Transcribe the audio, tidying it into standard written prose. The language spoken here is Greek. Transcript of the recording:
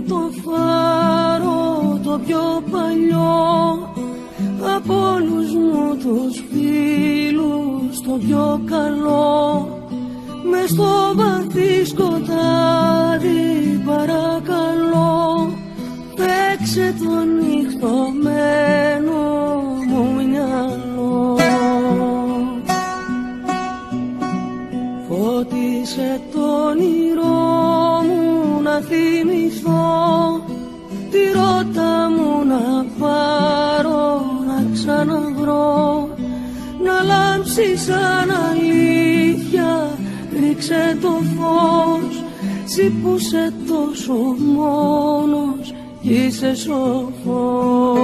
μου το φάρο το πιο παλιό, από όλους μου τους φίλους το πιο καλό. Μες στο βαθύ σκοτάδι παρακαλώ, παίξε το νυχτωμένο μου μυαλό. Φώτισε το όνειρό μου να θυμηθώ, τη ρότα μου να πάρω να ξαναβρω, να λάμψει σαν αλήθεια, ρίξε το φως, εσύ που είσαι τόσο μόνος κι είσαι σοφός.